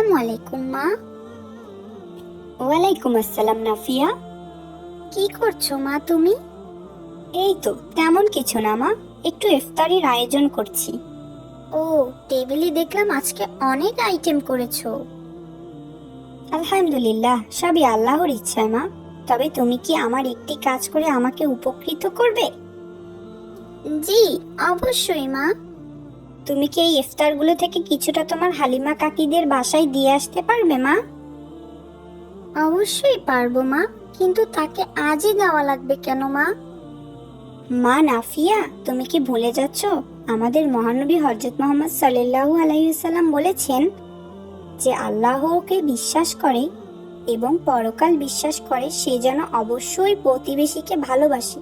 আসসালামু আলাইকুম মা। ওয়ালাইকুম আসসালাম নাফিয়া। কি করছো মা তুমি? এই তো তেমন কিছু না মা, একটু ইফতারির আয়োজন করছি। ও, টেবিলে দেখলাম আজকে অনেক আইটেম করেছো। আলহামদুলিল্লাহ, সবই আল্লাহর ইচ্ছায় মা। তবে তুমি কি আমার একটি কাজ করে আমাকে উপকৃত করবে? জি, অবশ্যই মা। তুমি কি এই ইফতারগুলো থেকে কিছুটা তোমার হালিমা কাকিদের বাসায় দিয়ে আসতে পারবে মা? অবশ্যই পারবো মা, কিন্তু তাকে আজই দেওয়া লাগবে কেন মা? মা নাফিয়া, তুমি কি ভুলে যাচ্ছ আমাদের মহানবী হযরত মুহাম্মদ সাল্লাল্লাহু আলাইহি ওয়াসাল্লাম বলেছেন যে আল্লাহকে বিশ্বাস করে এবং পরকাল বিশ্বাস করে সে যেন অবশ্যই প্রতিবেশীকে ভালোবাসে।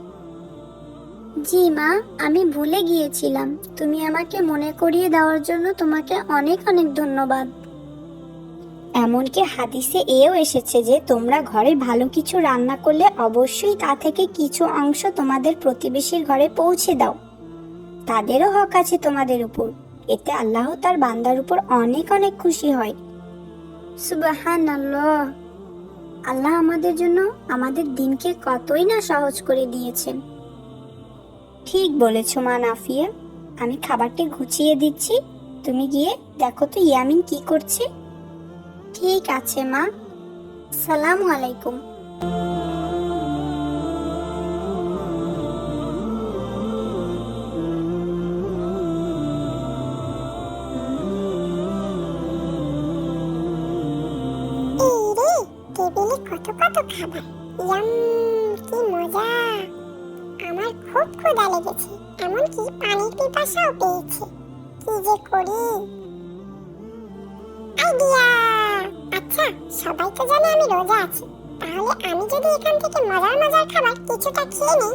জি মা, আমি ভুলে গিয়েছিলাম। তুমি আমাকে মনে করিয়ে দেওয়ার জন্য তোমাকে অনেক অনেক ধন্যবাদ। এমনকি হাদিসে এও এসেছে যে তোমরা ঘরে ভালো কিছু রান্না করলে অবশ্যই তা থেকে কিছু অংশ তোমাদের প্রতিবেশীর ঘরে পৌঁছে দাও। তাদেরও হক আছে তোমাদের উপর। এতে আল্লাহ তার বান্দার উপর অনেক অনেক খুশি হয়। সুবহানাল্লাহ। আল্লাহ আমাদের জন্য আমাদের দিনকে কতই না সহজ করে দিয়েছেন। ঠিক বলেছ মা নাফিয়া। আমি খাবারটি গুছিয়ে দিচ্ছি, তুমি গিয়ে দেখো তো ইয়ামিন কি করছে। ঠিক আছে মা। আসসালামু আলাইকুম। এই রে, টেবিলে কত কত খাবার। ইয়াম, কি মজা। আমার খুব ক্ষুধা লেগেছে, এমনকি পানির পিপাসাও পেয়েছে। কি যে করি। আইডিয়া! আচ্ছা, সবাই তো জানে আমি রোজা আছি। তাহলে আমি যদি এখান থেকে মজার মজার খাবার কিছুটা খেয়ে নিই,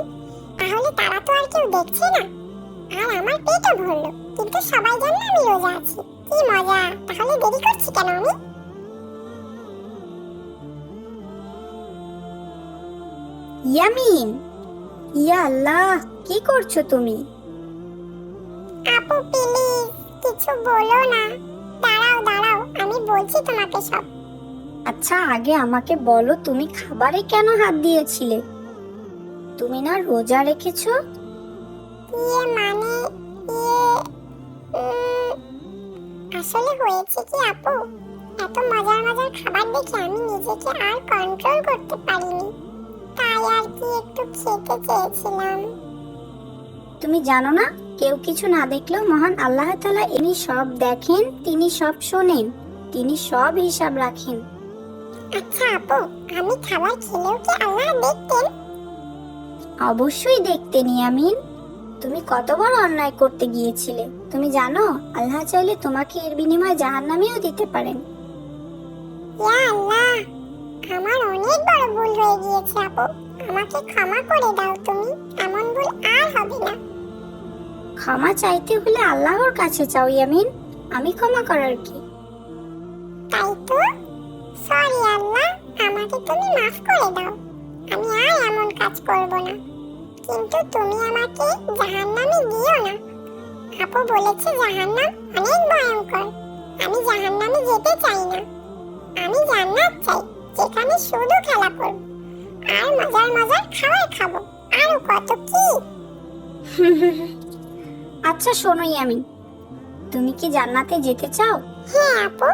তাহলে তারা তো আর কেউ দেখছে না, আর আমার পেটও ভরলো। কিন্তু সবাই জানে আমি রোজা আছি। কি মজা! তাহলে দেরি করছি কেন আমি? ইয়ামিন, ইয়া আল্লাহ, কি করছো তুমি? আপু প্লিজ কিছু বলো না। দাঁড়াও দাঁড়াও, আমি বলছি তোমাকে সব। আচ্ছা, আগে আমাকে বলো তুমি খাবারে কেন হাত দিয়েছিলে? তুমি না রোজা রেখেছো? মানে ইয়ে উম, আসলে হয়েছে কি আপু, এত মজার মজার খাবার দেখে আমি নিজেকে আর কন্ট্রোল করতে পারিনি, তাই আর কি একটু খেতে চেয়েছিলাম। তুমি জানো না, কেউ কিছু না দেখলেও মহান আল্লাহ তাআলা ইনি সব দেখেন, তিনি সব শোনেন, তিনি সব হিসাব রাখেন। আচ্ছা আপু, আমি খাবার খেলেও কি আল্লাহ দেখতেন? অবশ্যই দেখতেন ইয়ামিন। তুমি কত বড় অন্যায় করতে গিয়েছিলে তুমি জানো? আল্লাহ চাইলে তোমাকে এর বিনিময়ে জাহান্নামেও দিতে পারেন। ইয়া আল্লাহ, আমার অনেক বড় ভুল হয়ে গিয়েছে আপু, আমাকে ক্ষমা করে দাও তুমি। এমন ভুল আর হবে না। ক্ষমা চাইতে হলে আল্লাহর কাছে চাও ইয়ামিন, আমি ক্ষমা করার কি? তাই তো। সরি আল্লাহ, আমাকে তুমি মাফ করে দাও। আমি আর এমন কাজ করব না। কিন্তু তুমি আমাকে জাহান্নামে দিও না। আপু বলেছে জাহান্নাম অনেক ভয়ঙ্কর। আমি জাহান্নামে যেতে চাই না। আমি জান্নাত চাই, যেখানে শুধু খেলা করব আর মজার মজার খাবার খাবো, আর কত কি। আচ্ছা শোনো ইয়ামিন, তুমি কি জান্নাতে যেতে চাও? হ্যাঁ আপু।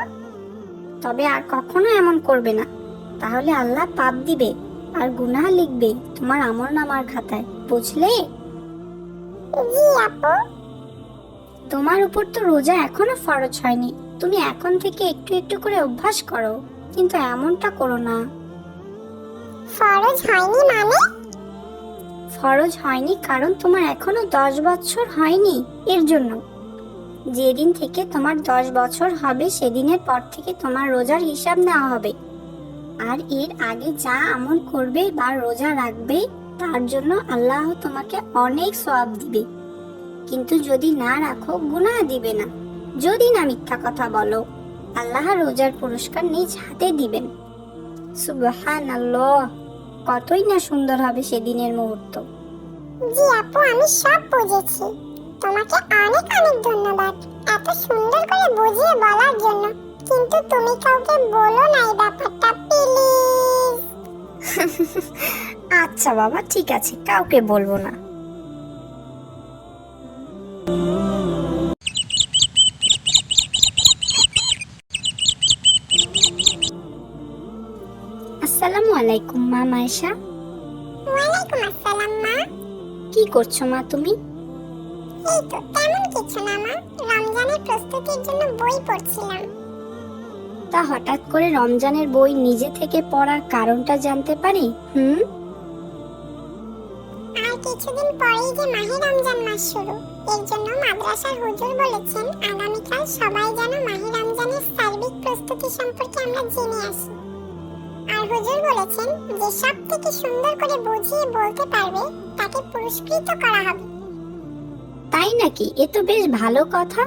তবে আর কখনো এমন করবে না, তাহলে আল্লাহ পাপ দিবে আর গুনাহ লিখবে তোমার আমলনামার খাতায়, বুঝলে? জি আপু। তোমার উপর তো রোজা এখনো ফরজ হয়নি, তুমি এখন থেকে একটু একটু করে অভ্যাস করো, কিন্তু এমনটা করো না। ফরজ হয়নি মানে? ফরজ হয়নি কারণ তোমার এখনো 10 বছর হয়নি, এর জন্য। যেদিন থেকে তোমার 10 বছর হবে সেদিনের পর থেকে তোমার রোজার হিসাব নেওয়া হবে, আর এর আগে যা আমল করবে বা রোজা রাখবে তার জন্য আল্লাহ তোমাকে অনেক সওয়াব দিবে। কিন্তু যদি না রাখো গুনাহ দিবে না। যদি না মিথ্যা কথা বলো, আল্লাহ রোজার পুরস্কার নিজ হাতে দিবেন। সুবহানাল্লাহ, কতই না সুন্দর হবে সেদিনের মুহূর্ত। জি আপু, আমি সব বুঝেছি। তোমাকে অনেক অনেক ধন্যবাদ এত সুন্দর করে বুঝিয়ে বলার জন্য। কিন্তু তুমি কাউকে বলো না এই ব্যাপারটা প্লিজ। আচ্ছা বাবা, ঠিক আছে, কাউকে বলবো না। আসসালামু আলাইকুম মা মায়েশা। ওয়ালাইকুম আসসালাম মা। কি করছো মা তুমি? এই তো তেমন কিছু না মা, রমজানের প্রস্তুতির জন্য বই পড়ছিলাম। তা হঠাৎ করে রমজানের বই নিজে থেকে পড়ার কারণটা জানতে পারি? আর কিছুদিন পরেই যে মাহে রমজান মাস শুরু, এর জন্য মাদ্রাসার হুজুর বলেছেন আগামীকাল সবাই যেন মাহে রমজানের সার্বিক প্রস্তুতি সম্পর্কে আমরা জেনে আসি। আর হুজুর বলেছেন যে সব থেকে সুন্দর করে বুঝিয়ে বলতে পারবে তাকে পুরস্কৃত করা হবে। তাই নাকি? এ তো বেশ ভালো কথা।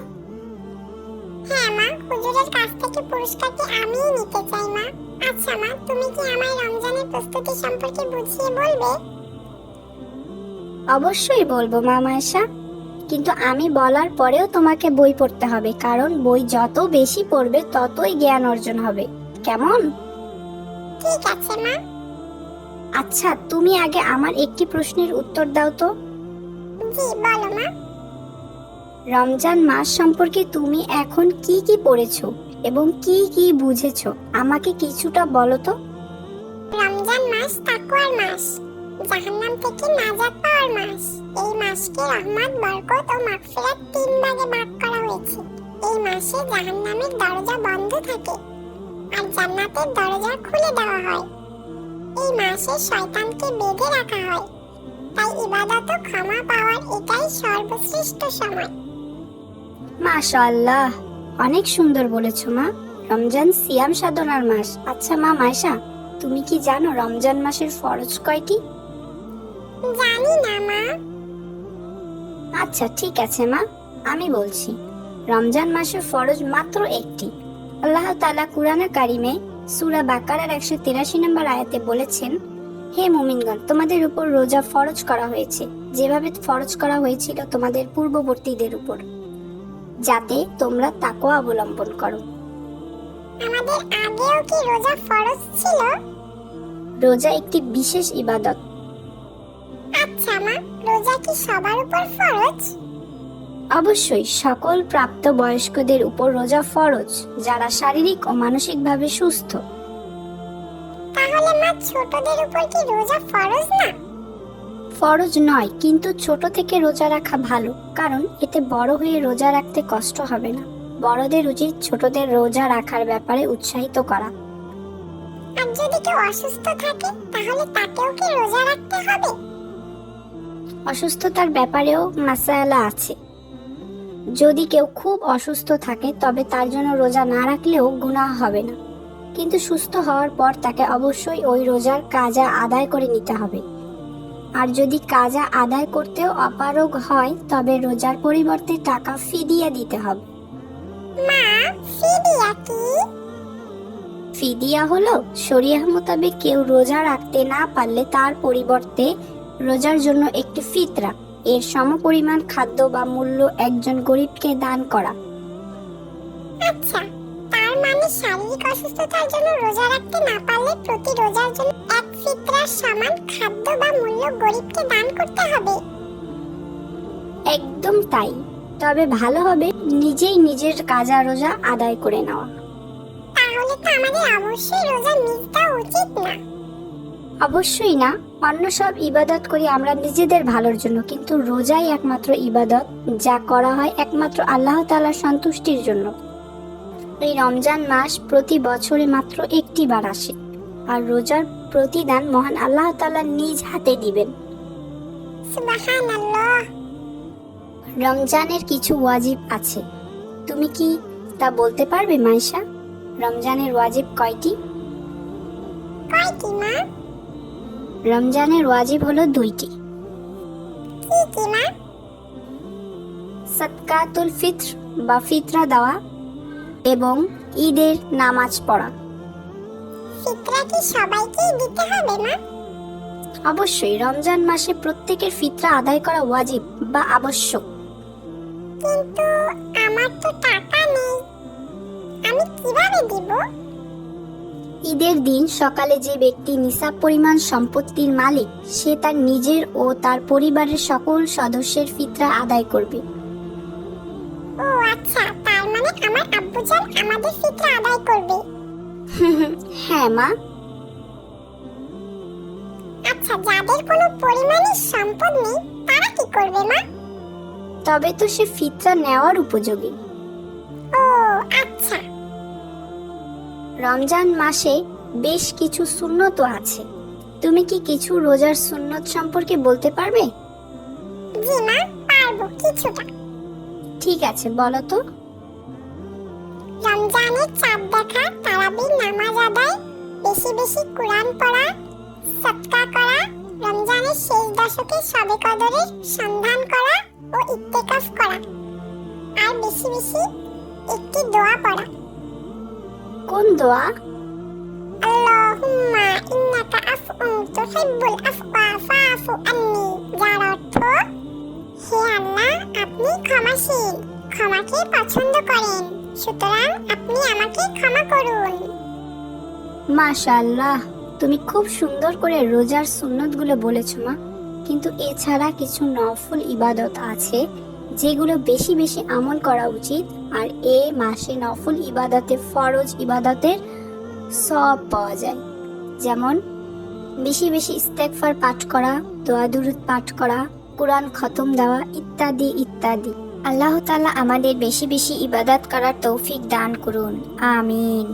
হ্যাঁ মা, হুজুরের কাছ থেকে পুরস্কারটি আমিই নিতে চাই মা। আচ্ছা মা, তুমি কি আমায় রমজানের প্রস্তুতি সম্পর্কে বুঝিয়ে বলবে? অবশ্যই বলবো মা মায়েশা, কিন্তু আমি বলার পরেও তোমাকে বই পড়তে হবে, কারণ বই যত বেশি পড়বে ততই জ্ঞান অর্জন হবে। কেমন? ঠিক আছে মা। আচ্ছা, তুমি আগে আমার একটি প্রশ্নের উত্তর দাও তো। জি বলো মা। রমজান মাস সম্পর্কে তুমি এখন কি কি পড়েছো এবং কি কি বুঝেছো আমাকে কিছুটা বলো তো। রমজান মাস তাকওয়ার মাস, জাহান্নাম থেকে নাজাত পাওয়ার মাস। এই মাসকে রহমত, বরকত ও মাগফিরাত তিন ভাগে ভাগ করা হয়েছে। এই মাসে জাহান্নামের দরজা বন্ধ থাকে আর জান্নাতের দরজা খুলে দেওয়া হয়। এই মাসে শয়তানকে বেঁধে রাখা হয়, তাই ইবাদত ও ক্ষমা পাওয়ার এটাই সর্বশ্রেষ্ঠ সময়। মাশাআল্লাহ, অনেক সুন্দর বলেছো মা। রমজান সিয়াম সাধনার মাস। আচ্ছা মা মায়েশা, তুমি কি জানো রমজান মাসের ফরজ কয়টি? জানি না মা। আচ্ছা ঠিক আছে মা, আমি বলছি। রমজান মাসের ফরজ মাত্র একটি। আল্লাহ তাআলা কুরআনে কারিমে সূরা বাকারার 183 নম্বর আয়াতে বলেছেন, হে মুমিনগণ, তোমাদের উপর রোজা ফরজ করা হয়েছে যেভাবে ফরজ করা হয়েছিল তোমাদের পূর্ববর্তীদের উপর, যাতে তোমরা তাকওয়া অবলম্বন করো। আমাদের আগেও কি রোজা ফরজ ছিল? রোজা একটি বিশেষ ইবাদত। আচ্ছা মা, রোজা কি সবার উপর ফরজ? অবশ্যই সকল প্রাপ্ত বয়স্কদের উপর রোজা ফরজ, যারা শারীরিক ও মানসিকভাবে সুস্থ। তাহলে মা, ছোটদের উপর কি রোজা ফরজ না? ফরজ নয়, কিন্তু ছোট থেকে রোজা রাখা ভালো, কারণ এতে বড় হয়ে রোজা রাখতে কষ্ট হবে না। বড়দের উচিত ছোটদের রোজা রাখার ব্যাপারে উৎসাহিত করা। আর যদি কেউ অসুস্থ থাকে তাহলে তাকেও কি রোজা রাখতে হবে? অসুস্থতার ব্যাপারেও মাসায়ালা আছে। যদি কেউ খুব অসুস্থ থাকে তবে তার জন্য রোজা না রাখলেও গুনাহ হবে না, কিন্তু সুস্থ হওয়ার পর তাকে অবশ্যই ওই রোজার কাজা আদায় করে নিতে হবে। আর যদি কাজা আদায় করতেও অপারগ হয় তবে রোজার পরিবর্তে টাকা ফিদিয়া দিতে হবে। মা, ফিদিয়া কি? ফিদিয়া হলো শরিয়াহ মোতাবেক কেউ রোজা রাখতে না পারলে তার পরিবর্তে রোজার জন্য একটি ফিতরা, এর সমপরিমাণ খাদ্য বা মূল্য একজন গরিবকে দান করা। আচ্ছা, তার মানে শারীরিক অসুস্থতার জন্য রোজা রাখতে না পারলে প্রতি রোজার জন্য এক ফিতরার সমান খাদ্য বা মূল্য গরিবকে দান করতে হবে। একদম তাই, তবে ভালো হবে নিজেই নিজের কাজা রোজা আদায় করে নেওয়া। তাহলে তো আমাদের অবশ্যই রোজা মিস দেওয়া উচিত না। অবশ্যই না, অন্য সব ইবাদত করি আমরা নিজেদের ভালোর জন্য, কিন্তু রোজাই একমাত্র ইবাদত যা করা হয় একমাত্র আল্লাহ তাআলার সন্তুষ্টির জন্য। এই রমজান মাস প্রতি বছরে মাত্র একটি বার আসে, আর রোজার প্রতিদান মহান আল্লাহ তাআলা নিজ হাতে দিবেন। সুবহানাল্লাহ। রমজানের কিছু ওয়াজিব আছে, তুমি কি তা বলতে পারবে মাইশা? রমজানের ওয়াজিব কয়টি? কয়টি মা? রমজানের ওয়াজিব হলো 2টি। কি কি মা? সাদকাতুল ফিত্র বা ফিতরা দেওয়া এবং ঈদের নামাজ পড়া। ফিতরা কি সবাইকেই দিতে হবে মা? অবশ্যই রমজান মাসে প্রত্যেকের ফিতরা আদায় করা ওয়াজিব বা আবশ্যক। কিন্তু আমার তো টাকা নেই, আমি কিভাবে দিব? ঈদের দিন সকালে যে ব্যক্তি নিসাব পরিমাণ সম্পত্তির মালিক সে তার নিজের ও তার পরিবারের সকল সদস্যের ফিতরা আদায় করবে। ও আচ্ছা, তার মানে আমার আব্বুজান আমাদের ফিতরা আদায় করবে। হ্যাঁ মা। আচ্ছা, যাদের কোনো পরিমাণের সম্পদ নেই তারা কি করবে মা? তবে তো সে ফিতরা নেওয়ার উপযোগী। ও আচ্ছা। রমজান মাসে বেশ কিছু সুন্নত আছে, তুমি কি কিছু রোজার সুন্নত সম্পর্কে বলতে পারবে? জি মা, পারবো কিছুটা। ঠিক আছে, বলো তো। রমজানের চাঁদ দেখা, তারাবির নামাজ আদায়, বেশি বেশি কোরআন পড়া, সদকা করা, রমজানের শেষ দশকে শবে কদরের সন্ধান করা ও ইত্তেকাফ করা, আর বেশি বেশি একটি দোয়া পড়া। কোন দোয়া? আল্লাহুম্মা ইন্নাকা আফউন তুহিব্বুল আফওয়া ফাআফু আন্নি, যার অর্থ হে আল্লাহ, আপনি ক্ষমাশীল, ক্ষমাকে পছন্দ করেন, সুতরাং আপনি আমাকে ক্ষমা করুন। মাশাআল্লাহ, তুমি খুব সুন্দর করে রোজার সুন্নতগুলো বলেছো মা। কিন্তু এছাড়া কিছু নফল ইবাদত আছে যেগুলো বেশি বেশি আমল করা উচিত, আর এ মাসে নফল ইবাদতে ফরজ ইবাদতের সওয়াব পাওয়া যায়। যেমন বেশি বেশি ইস্তেগফার পাঠ করা, দোয়া দুরূদ পাঠ করা, কোরআন খতম দেওয়া ইত্যাদি ইত্যাদি। আল্লাহ তাআলা আমাদের বেশি বেশি ইবাদত করার তৌফিক দান করুন, আমিন।